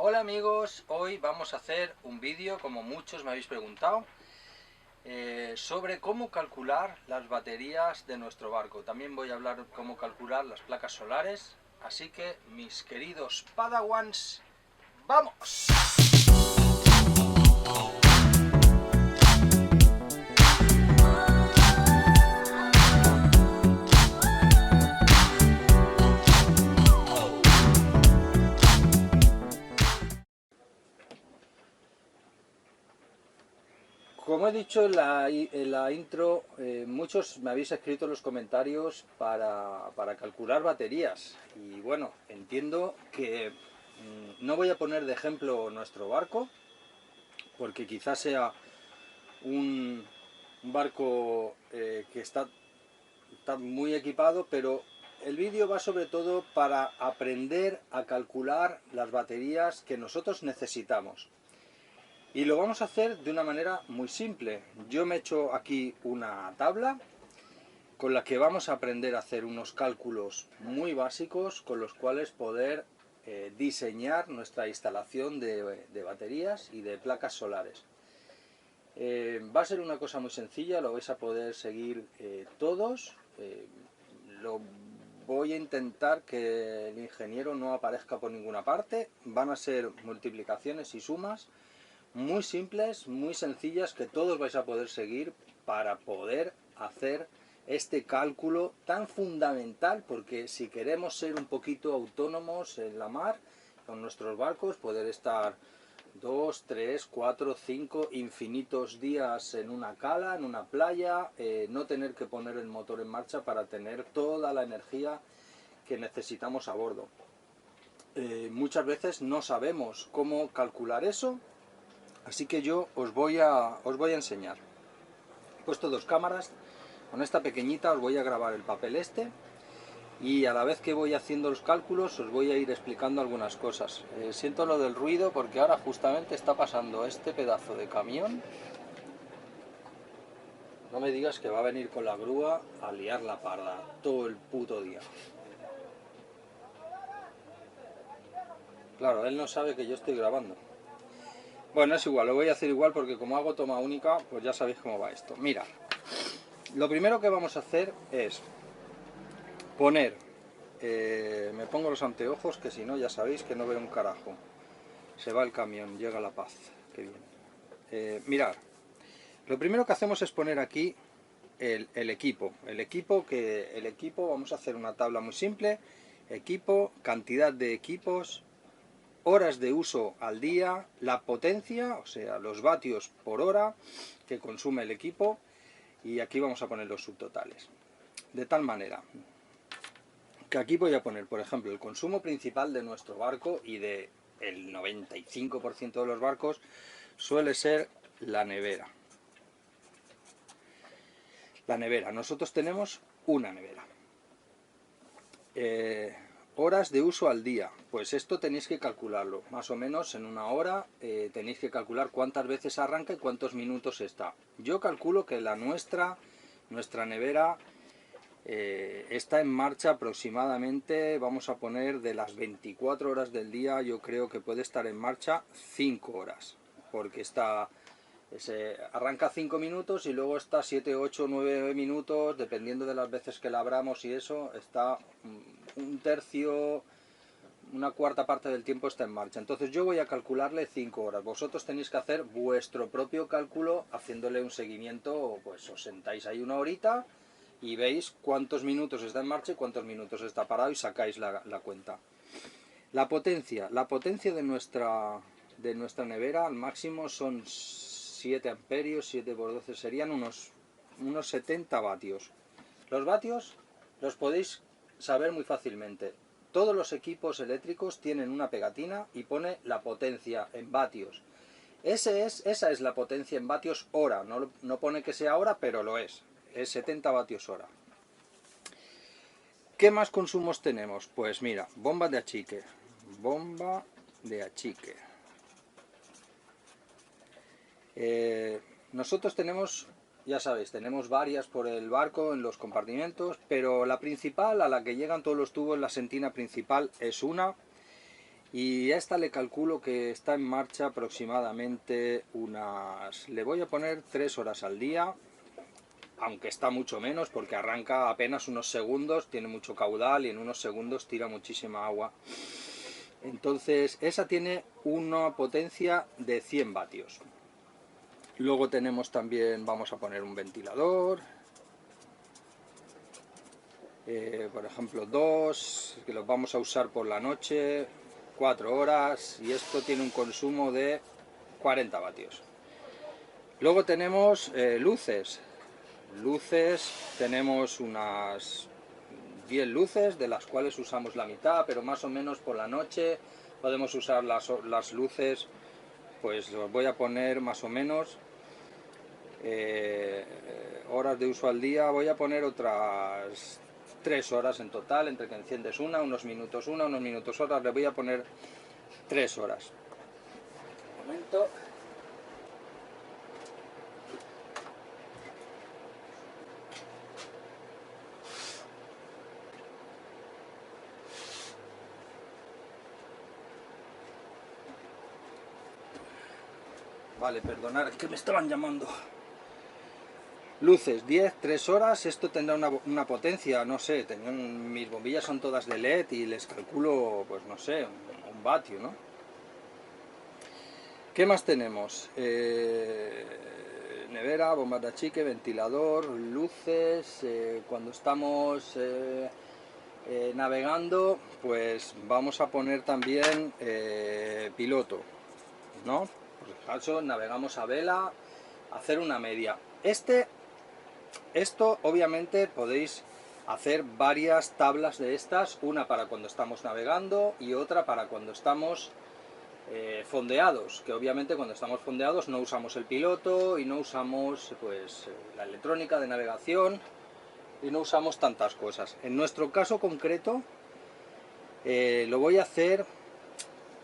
Hola amigos, hoy vamos a hacer un vídeo, como muchos me habéis preguntado, sobre cómo calcular las baterías de nuestro barco. También voy a hablar cómo calcular las placas solares, así que mis queridos Padawans, ¡vamos! Como he dicho en la intro, muchos me habéis escrito en los comentarios para calcular baterías. Y bueno, entiendo que no voy a poner de ejemplo nuestro barco, porque quizás sea un barco que está muy equipado, pero el vídeo va sobre todo para aprender a calcular las baterías que nosotros necesitamos. Y lo vamos a hacer de una manera muy simple. Yo me he hecho aquí una tabla con la que vamos a aprender a hacer unos cálculos muy básicos con los cuales poder diseñar nuestra instalación de baterías y de placas solares. Va a ser una cosa muy sencilla, lo vais a poder seguir todos. Lo voy a intentar que el ingeniero no aparezca por ninguna parte. Van a ser multiplicaciones y sumas muy simples, muy sencillas, que todos vais a poder seguir para poder hacer este cálculo tan fundamental, porque si queremos ser un poquito autónomos en la mar, con nuestros barcos, poder estar 2, 3, 4, 5 infinitos días en una cala, en una playa, no tener que poner el motor en marcha para tener toda la energía que necesitamos a bordo. Muchas veces no sabemos cómo calcular eso, así que yo os voy a enseñar. He puesto dos cámaras, con esta pequeñita os voy a grabar el papel este, y a la vez que voy haciendo los cálculos os voy a ir explicando algunas cosas. Siento lo del ruido porque ahora justamente está pasando este pedazo de camión. No me digas que va a venir con la grúa a liar la parda todo el puto día. Claro, él no sabe que yo estoy grabando. Bueno, es igual, lo voy a hacer igual porque como hago toma única, pues ya sabéis cómo va esto. Mira, lo primero que vamos a hacer es poner... me pongo los anteojos, que si no ya sabéis que no veo un carajo. Se va el camión, llega la paz. Qué bien. Mirad, lo primero que hacemos es poner aquí el equipo. El equipo, vamos a hacer una tabla muy simple. Equipo, cantidad de equipos, horas de uso al día, la potencia, o sea, los vatios por hora que consume el equipo, y aquí vamos a poner los subtotales. De tal manera que aquí voy a poner, por ejemplo, el consumo principal de nuestro barco, y de el 95% de los barcos suele ser la nevera. La nevera, nosotros tenemos una nevera. Horas de uso al día, pues esto tenéis que calcularlo, más o menos en una hora tenéis que calcular cuántas veces arranca y cuántos minutos está. Yo calculo que nuestra nevera está en marcha aproximadamente, vamos a poner de las 24 horas del día, yo creo que puede estar en marcha 5 horas, porque arranca 5 minutos y luego está 7, 8, 9 minutos, dependiendo de las veces que la abramos, y eso está un tercio, una cuarta parte del tiempo está en marcha. Entonces yo voy a calcularle 5 horas. Vosotros tenéis que hacer vuestro propio cálculo haciéndole un seguimiento, pues os sentáis ahí una horita y veis cuántos minutos está en marcha y cuántos minutos está parado y sacáis la cuenta. La potencia de nuestra nevera al máximo son 7 amperios, 7 por 12 serían unos 70 vatios. Los vatios los podéis saber muy fácilmente. Todos los equipos eléctricos tienen una pegatina y pone la potencia en vatios. Esa es la potencia en vatios hora, no pone que sea hora, pero lo es 70 vatios hora. ¿Qué más consumos tenemos? Pues mira, bomba de achique. Nosotros tenemos, ya sabéis, tenemos varias por el barco en los compartimentos, pero la principal, a la que llegan todos los tubos, la sentina principal, es una, Y a esta le calculo que está en marcha aproximadamente le voy a poner 3 horas al día, aunque está mucho menos porque arranca apenas unos segundos, tiene mucho caudal y en unos segundos tira muchísima agua. Entonces esa tiene una potencia de 100 vatios. Luego tenemos también, vamos a poner un ventilador, por ejemplo 2, que los vamos a usar por la noche, 4 horas, y esto tiene un consumo de 40 vatios. Luego tenemos luces. Tenemos unas 10 luces, de las cuales usamos la mitad, pero más o menos por la noche podemos usar las luces, pues os voy a poner más o menos horas de uso al día, voy a poner otras 3 horas en total, entre que enciendes unos minutos horas, le voy a poner 3 horas. Un momento. Vale, perdonad, es que me estaban llamando. Luces, 10, 3 horas, esto tendrá una potencia, no sé, mis bombillas son todas de LED y les calculo, pues no sé, un vatio, ¿no? ¿Qué más tenemos? Nevera, bombas de achique, ventilador, luces, cuando estamos navegando, pues vamos a poner también piloto, ¿no? Por el caso, navegamos a vela, hacer una media. Esto obviamente podéis hacer varias tablas de estas, una para cuando estamos navegando y otra para cuando estamos fondeados, que obviamente cuando estamos fondeados no usamos el piloto y no usamos pues la electrónica de navegación y no usamos tantas cosas. En nuestro caso concreto lo voy a hacer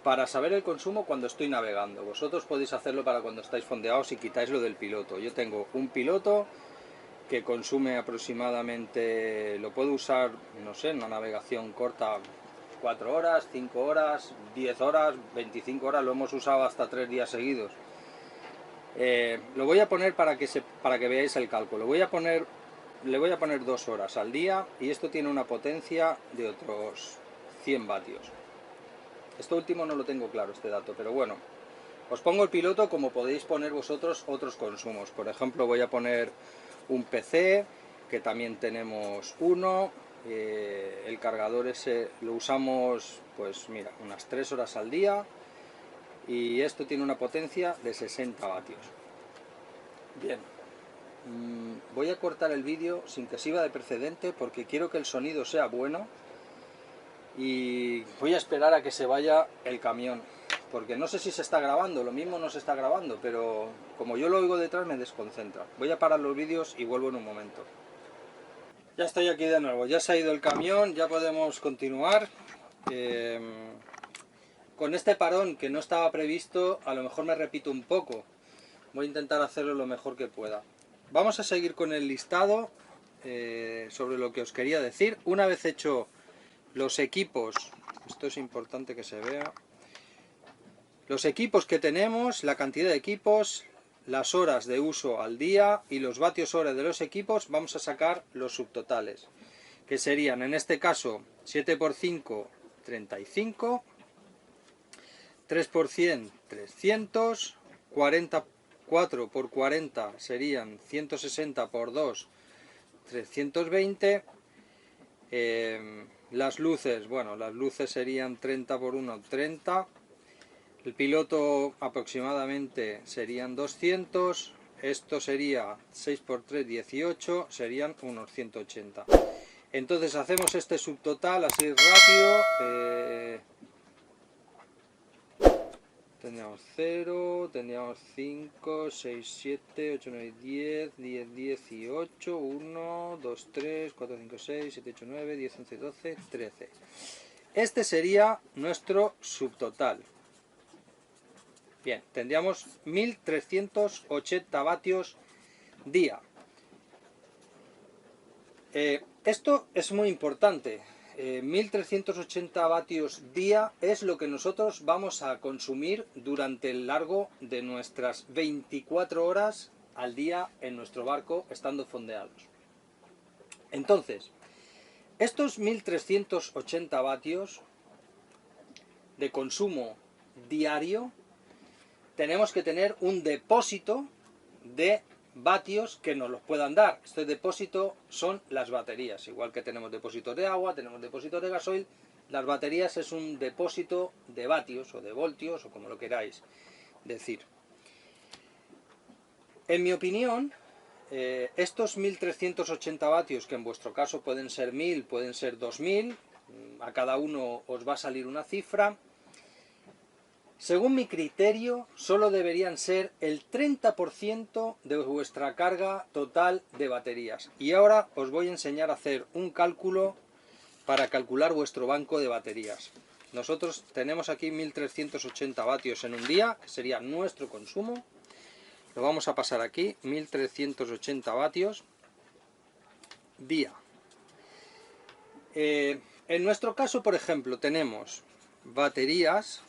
para saber el consumo cuando estoy navegando. Vosotros podéis hacerlo para cuando estáis fondeados y quitáis lo del piloto. Yo tengo un piloto que consume aproximadamente, lo puedo usar, no sé, en una navegación corta 4 horas, 5 horas, 10 horas, 25 horas, lo hemos usado hasta 3 días seguidos. Lo voy a poner para que veáis el cálculo. Le voy a poner 2 horas al día y esto tiene una potencia de otros 100 vatios. Esto último no lo tengo claro, este dato, pero bueno. Os pongo el piloto como podéis poner vosotros otros consumos. Por ejemplo, voy a poner un PC, que también tenemos uno. El cargador ese lo usamos, pues mira, unas 3 horas al día. Y esto tiene una potencia de 60 vatios. Bien. Voy a cortar el vídeo sin que sirva de precedente porque quiero que el sonido sea bueno. Y voy a esperar a que se vaya el camión, porque no sé si se está grabando, lo mismo no se está grabando, pero como yo lo oigo detrás me desconcentra. Voy a parar los vídeos y vuelvo en un momento. Ya estoy aquí de nuevo, ya se ha ido el camión, ya podemos continuar. Con este parón que no estaba previsto, a lo mejor me repito un poco. Voy a intentar hacerlo lo mejor que pueda. Vamos a seguir con el listado sobre lo que os quería decir. Una vez hecho los equipos, esto es importante que se vea, los equipos que tenemos, la cantidad de equipos, las horas de uso al día y los vatios hora de los equipos, vamos a sacar los subtotales, que serían en este caso 7 por 5, 35, 3 por 100, 300, 44 por 40 serían 160 por 2, 320, las luces, bueno, las luces serían 30 por 1, 30, el piloto aproximadamente serían 200, esto sería 6 por 3, 18, serían unos 180. Entonces hacemos este subtotal así rápido. Tendríamos 0, tendríamos 5, 6, 7, 8, 9, 10, 10, 18, 1, 2, 3, 4, 5, 6, 7, 8, 9, 10, 11, 12, 13. Este sería nuestro subtotal. Bien, tendríamos 1380 vatios día. Esto es muy importante. 1380 vatios día es lo que nosotros vamos a consumir durante el largo de nuestras 24 horas al día en nuestro barco estando fondeados. Entonces, estos 1380 vatios de consumo diario, tenemos que tener un depósito de vatios que nos los puedan dar. Este depósito son las baterías, igual que tenemos depósitos de agua, tenemos depósitos de gasoil, las baterías es un depósito de vatios o de voltios o como lo queráis decir. En mi opinión, estos 1380 vatios, que en vuestro caso pueden ser 1000, pueden ser 2000, a cada uno os va a salir una cifra. Según mi criterio, solo deberían ser el 30% de vuestra carga total de baterías. Y ahora os voy a enseñar a hacer un cálculo para calcular vuestro banco de baterías. Nosotros tenemos aquí 1380 vatios en un día, que sería nuestro consumo. Lo vamos a pasar aquí, 1380 vatios día. En nuestro caso, por ejemplo, tenemos baterías.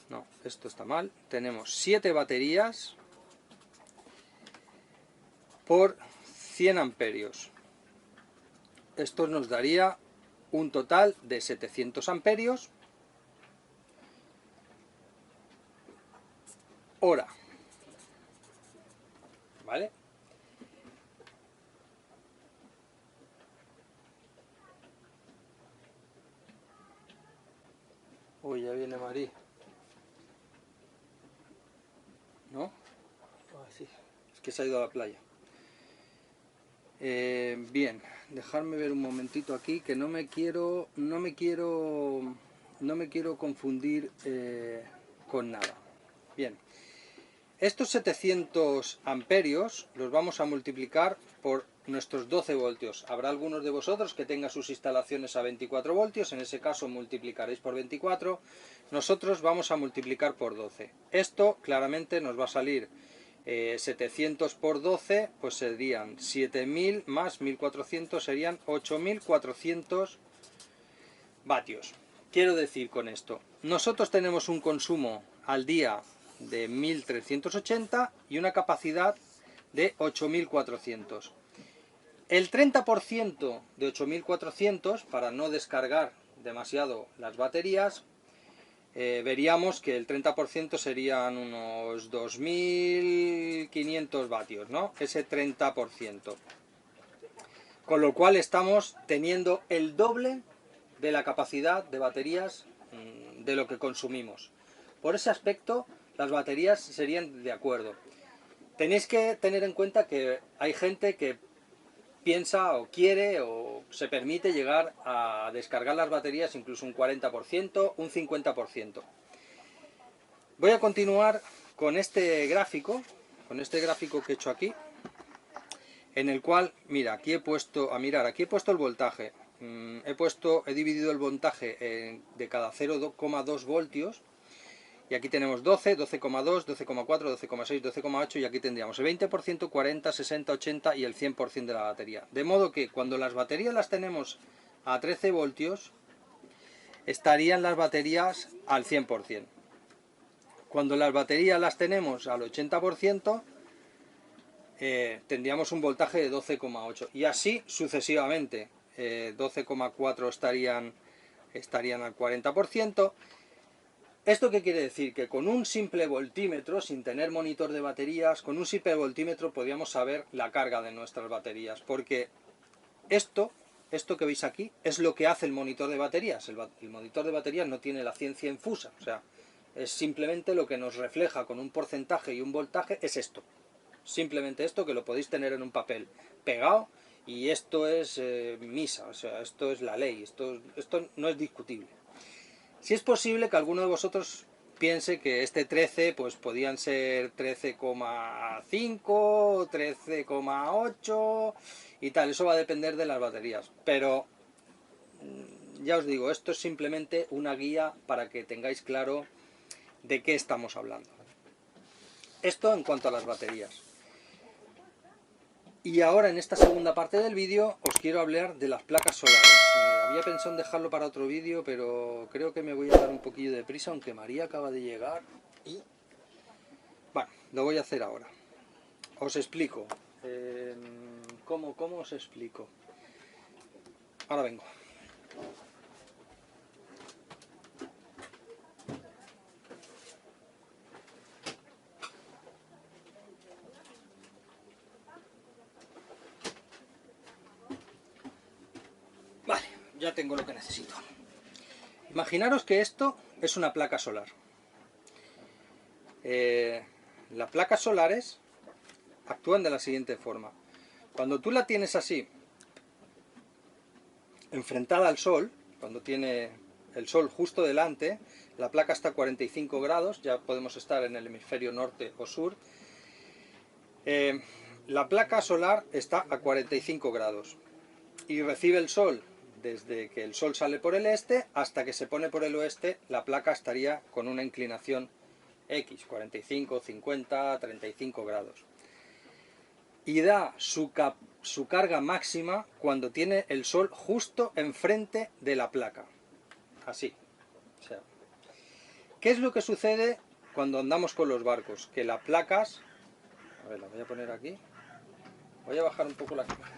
No, esto está mal. Tenemos 7 baterías por 100 amperios. Esto nos daría un total de 700 amperios hora. ¿Vale? Uy, ya viene Marí. ¿No? Ah, sí. Es que se ha ido a la playa. Bien, dejarme ver un momentito aquí, que no me quiero confundir con nada. Bien, estos 700 amperios los vamos a multiplicar por nuestros 12 voltios. Habrá algunos de vosotros que tengan sus instalaciones a 24 voltios, en ese caso multiplicaréis por 24. Nosotros vamos a multiplicar por 12. Esto claramente nos va a salir 700 por 12, pues serían 7000 más 1400, serían 8400 vatios. Quiero decir con esto, nosotros tenemos un consumo al día de 1380 y una capacidad de 8400. El 30% de 8400, para no descargar demasiado las baterías, veríamos que el 30% serían unos 2500 vatios, ¿no? Ese 30%. Con lo cual estamos teniendo el doble de la capacidad de baterías de lo que consumimos. Por ese aspecto, las baterías serían de acuerdo. Tenéis que tener en cuenta que hay gente que piensa o quiere o se permite llegar a descargar las baterías incluso un 40%, un 50%. Voy a continuar con este gráfico que he hecho aquí, en el cual, mira, aquí he puesto, aquí he puesto el voltaje. He dividido el voltaje de cada 0,2 voltios. Y aquí tenemos 12, 12,2, 12,4, 12,6, 12,8 y aquí tendríamos el 20%, 40, 60, 80 y el 100% de la batería. De modo que cuando las baterías las tenemos a 13 voltios, estarían las baterías al 100%. Cuando las baterías las tenemos al 80%, tendríamos un voltaje de 12,8 y así sucesivamente. 12,4 estarían al 40%. ¿Esto qué quiere decir? Que con un simple voltímetro, sin tener monitor de baterías, con un simple voltímetro podríamos saber la carga de nuestras baterías, porque esto que veis aquí es lo que hace el monitor de baterías. El monitor de baterías no tiene la ciencia infusa, o sea, es simplemente lo que nos refleja con un porcentaje y un voltaje, es esto. Simplemente esto, que lo podéis tener en un papel pegado, y esto es misa, o sea, esto es la ley, esto no es discutible. Si es posible que alguno de vosotros piense que este 13 pues podían ser 13,5, 13,8 y tal, eso va a depender de las baterías, pero ya os digo, esto es simplemente una guía para que tengáis claro de qué estamos hablando. Esto en cuanto a las baterías. Y ahora en esta segunda parte del vídeo os quiero hablar de las placas solares. había pensado en dejarlo para otro vídeo, pero creo que me voy a dar un poquillo de prisa, aunque María acaba de llegar y... Bueno, lo voy a hacer ahora. Os explico. ¿Cómo os explico? Ahora vengo. Vale, ya tengo lo que necesito. Imaginaros que esto es una placa solar. Las placas solares actúan de la siguiente forma. Cuando tú la tienes así, enfrentada al sol, cuando tiene el sol justo delante, la placa está a 45 grados, ya podemos estar en el hemisferio norte o sur, la placa solar está a 45 grados y recibe el sol desde que el sol sale por el este hasta que se pone por el oeste. La placa estaría con una inclinación X, 45, 50, 35 grados. Y da su carga máxima cuando tiene el sol justo enfrente de la placa. Así. O sea, ¿qué es lo que sucede cuando andamos con los barcos? Que las placas... A ver, la voy a poner aquí. Voy a bajar un poco la cámara.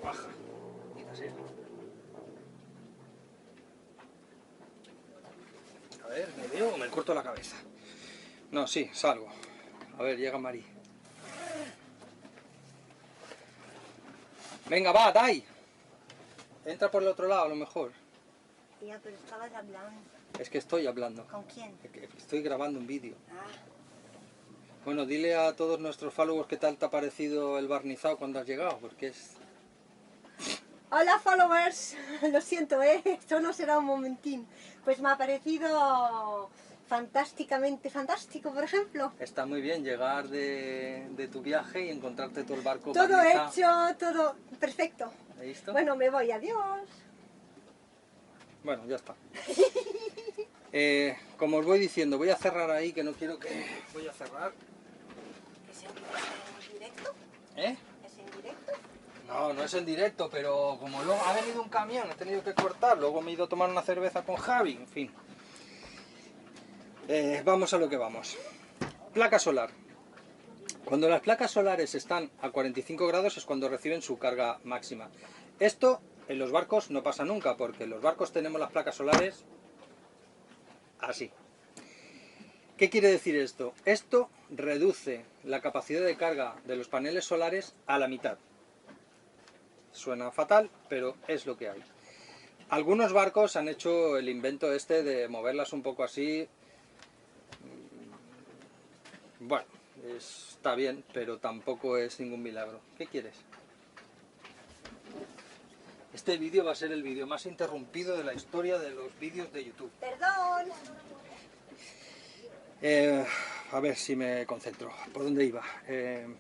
Baja. Así. A ver, ¿me veo o me corto la cabeza? No, sí, salgo. A ver, llega Mari. Venga, va, Dai. Entra por el otro lado, a lo mejor. Ya, pero estabas hablando. Es que estoy hablando. ¿Con quién? Estoy grabando un vídeo. Ah. Bueno, dile a todos nuestros followers qué tal te ha parecido el barnizado cuando has llegado, porque es... Hola followers, lo siento, esto no será un momentín. Pues me ha parecido fantásticamente fantástico, por ejemplo. Está muy bien llegar de tu viaje y encontrarte todo el barco Todo barnizado. hecho, todo perfecto. ¿Has visto? Bueno, me voy, adiós. Bueno, ya está. Como os voy diciendo, voy a cerrar ahí, que no quiero que... Voy a cerrar. ¿Es en directo? ¿Eh? ¿Es en directo? No, no es en directo, pero como luego ha venido un camión, he tenido que cortar, luego me he ido a tomar una cerveza con Javi, en fin. Vamos a lo que vamos. Placa solar. Cuando las placas solares están a 45 grados es cuando reciben su carga máxima. Esto en los barcos no pasa nunca, porque en los barcos tenemos las placas solares así. ¿Qué quiere decir esto? Esto reduce la capacidad de carga de los paneles solares a la mitad. Suena fatal, pero es lo que hay. Algunos barcos han hecho el invento este de moverlas un poco así. Bueno, está bien, pero tampoco es ningún milagro. ¿Qué quieres? Este vídeo va a ser el vídeo más interrumpido de la historia de los vídeos de YouTube. Perdón. A ver si me concentro. ¿Por dónde iba?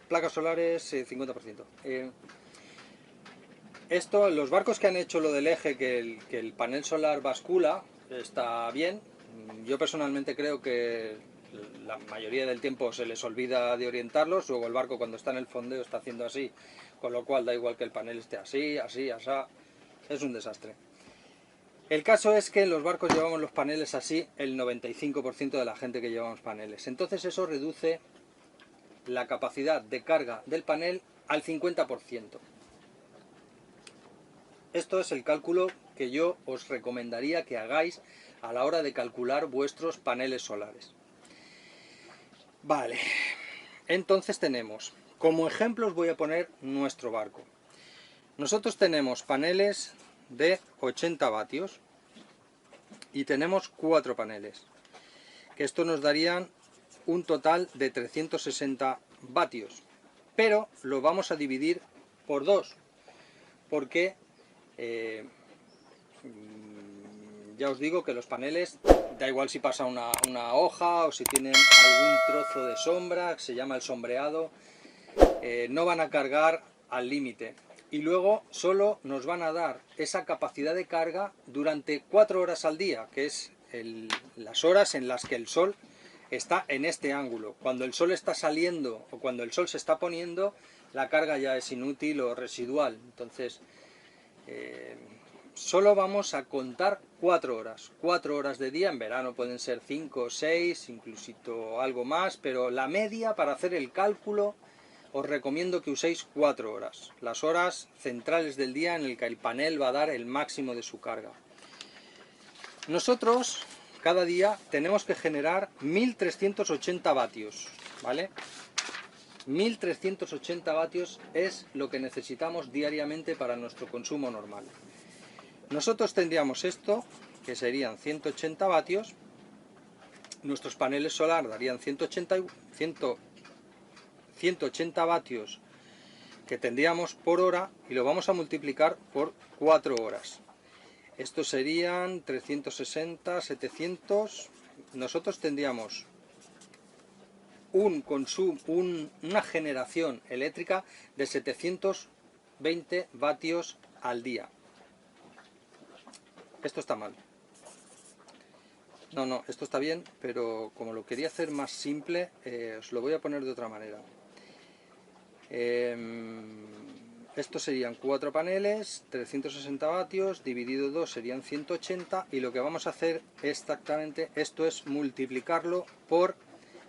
Placas solares, 50%. Esto, los barcos que han hecho lo del eje, que el panel solar bascula, está bien. Yo personalmente creo que la mayoría del tiempo se les olvida de orientarlos, luego el barco cuando está en el fondeo está haciendo así, con lo cual da igual que el panel esté así, así, así. Es un desastre. El caso es que en los barcos llevamos los paneles así el 95% de la gente que llevamos paneles. Entonces eso reduce la capacidad de carga del panel al 50%. Esto es el cálculo que yo os recomendaría que hagáis a la hora de calcular vuestros paneles solares. Vale, entonces tenemos, como ejemplo os voy a poner nuestro barco. Nosotros tenemos paneles de 80 vatios y tenemos 4 paneles, que esto nos darían un total de 360 vatios, pero lo vamos a dividir por 2, porque ya os digo que los paneles, da igual si pasa una hoja o si tienen algún trozo de sombra, que se llama el sombreado, no van a cargar al límite. Y luego solo nos van a dar esa capacidad de carga durante 4 horas al día, que es las horas en las que el sol está en este ángulo. Cuando el sol está saliendo o cuando el sol se está poniendo, la carga ya es inútil o residual. Entonces, solo vamos a contar 4 horas. 4 horas de día, en verano pueden ser 5 o 6, incluso algo más, pero la media para hacer el cálculo os recomiendo que uséis 4 horas. Las horas centrales del día en el que el panel va a dar el máximo de su carga. Nosotros cada día tenemos que generar 1380 vatios, ¿vale? 1380 vatios es lo que necesitamos diariamente para nuestro consumo normal. Nosotros tendríamos esto, que serían 180 vatios, nuestros paneles solar darían 180 vatios que tendríamos por hora y lo vamos a multiplicar por 4 horas. Estos serían 360, 700. Nosotros tendríamos un consumo, una generación eléctrica de 720 vatios al día. Esto está mal. No, esto está bien, pero como lo quería hacer más simple, os lo voy a poner de otra manera. Estos serían 4 paneles, 360 vatios, dividido 2 serían 180, y lo que vamos a hacer exactamente, esto es multiplicarlo por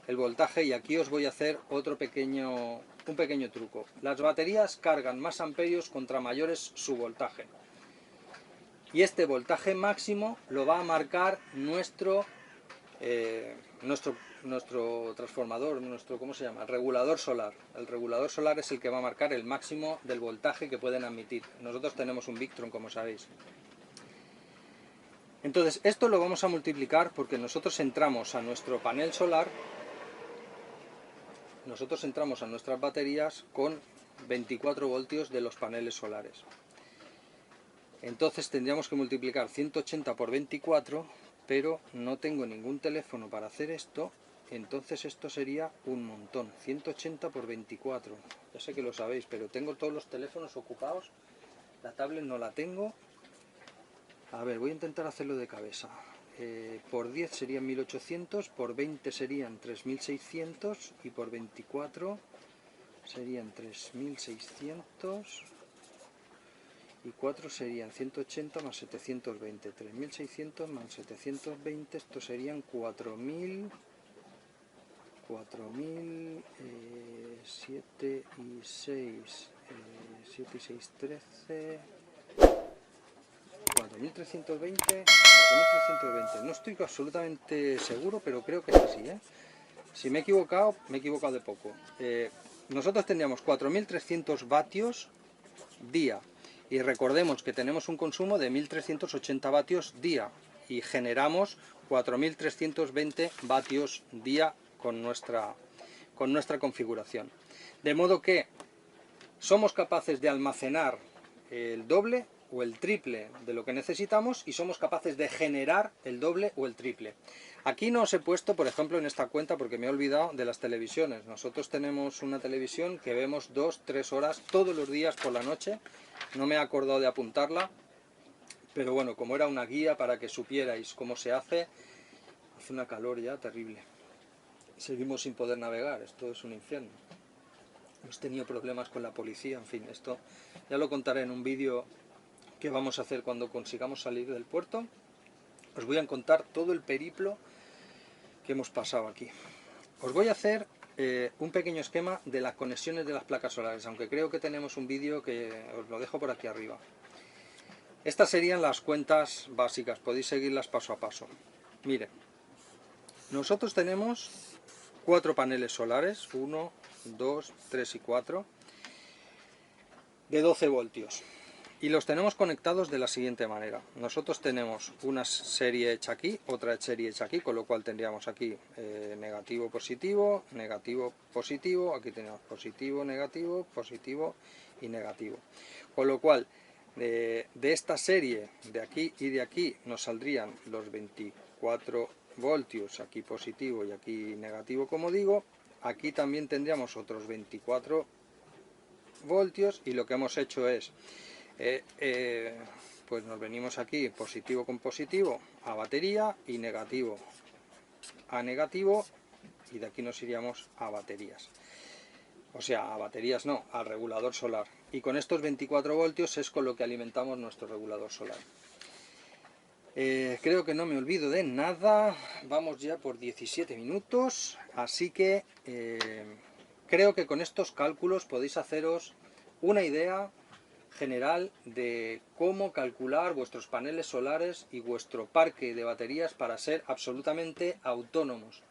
el voltaje, y aquí os voy a hacer un pequeño truco. Las baterías cargan más amperios contra mayores su voltaje. Y este voltaje máximo lo va a marcar nuestro transformador, ¿cómo se llama? El regulador solar. El regulador solar es el que va a marcar el máximo del voltaje que pueden admitir. Nosotros tenemos un Victron, como sabéis. Entonces, esto lo vamos a multiplicar porque nosotros entramos a nuestro panel solar, nosotros entramos a nuestras baterías con 24 voltios de los paneles solares. Entonces tendríamos que multiplicar 180 por 24, pero no tengo ningún teléfono para hacer esto, entonces esto sería un montón. 180 por 24, ya sé que lo sabéis, pero tengo todos los teléfonos ocupados, la tablet no la tengo. A ver, voy a intentar hacerlo de cabeza. Por 10 serían 1800, por 20 serían 3600 y por 24 serían 3600... y 4 serían 180 más 720, 3600 más 720, esto serían 4000, 7 y 6, 7 y 6, 13, 4320, 4320, no estoy absolutamente seguro, pero creo que es así, ¿eh? Si me he equivocado de poco. Nosotros tendríamos 4300 vatios día. Y recordemos que tenemos un consumo de 1380 vatios día y generamos 4320 vatios día con nuestra configuración. De modo que somos capaces de almacenar el doble o el triple de lo que necesitamos y somos capaces de generar el doble o el triple. Aquí no os he puesto, por ejemplo, en esta cuenta, porque me he olvidado de las televisiones. Nosotros tenemos una televisión que vemos 2-3 horas todos los días por la noche. No me he acordado de apuntarla, pero bueno, como era una guía para que supierais cómo se hace una calor ya terrible. Seguimos sin poder navegar, esto es un infierno. Hemos tenido problemas con la policía, en fin, esto ya lo contaré en un vídeo que vamos a hacer cuando consigamos salir del puerto. Os voy a contar todo el periplo que hemos pasado aquí. Os voy a hacer un pequeño esquema de las conexiones de las placas solares, aunque creo que tenemos un vídeo que os lo dejo por aquí arriba. Estas serían las cuentas básicas, podéis seguirlas paso a paso. Miren, nosotros tenemos 4 paneles solares, 1, 2, 3 y 4, de 12 voltios. Y los tenemos conectados de la siguiente manera. Nosotros tenemos una serie hecha aquí, otra serie hecha aquí, con lo cual tendríamos aquí negativo, positivo, negativo, positivo, aquí tenemos positivo, negativo, positivo y negativo. Con lo cual, de esta serie de aquí y de aquí nos saldrían los 24 voltios, aquí positivo y aquí negativo, como digo. Aquí también tendríamos otros 24 voltios y lo que hemos hecho es pues nos venimos aquí positivo con positivo a batería y negativo a negativo y de aquí nos iríamos a baterías. O sea, a baterías no, al regulador solar. Y con estos 24 voltios es con lo que alimentamos nuestro regulador solar. Creo que no me olvido de nada. Vamos ya por 17 minutos. Así que creo que con estos cálculos podéis haceros una idea general de cómo calcular vuestros paneles solares y vuestro parque de baterías para ser absolutamente autónomos.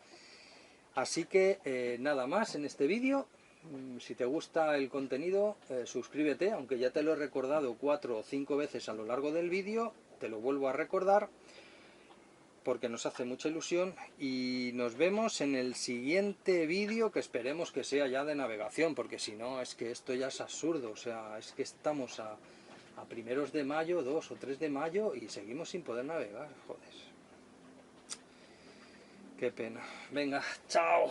Así que nada más en este vídeo. Si te gusta el contenido, suscríbete, aunque ya te lo he recordado 4 o 5 veces a lo largo del vídeo, te lo vuelvo a recordar porque nos hace mucha ilusión, y nos vemos en el siguiente vídeo, que esperemos que sea ya de navegación, porque si no es que esto ya es absurdo. O sea, es que estamos a primeros de mayo, 2 o 3 de mayo y seguimos sin poder navegar, joder. Qué pena. Venga, chao.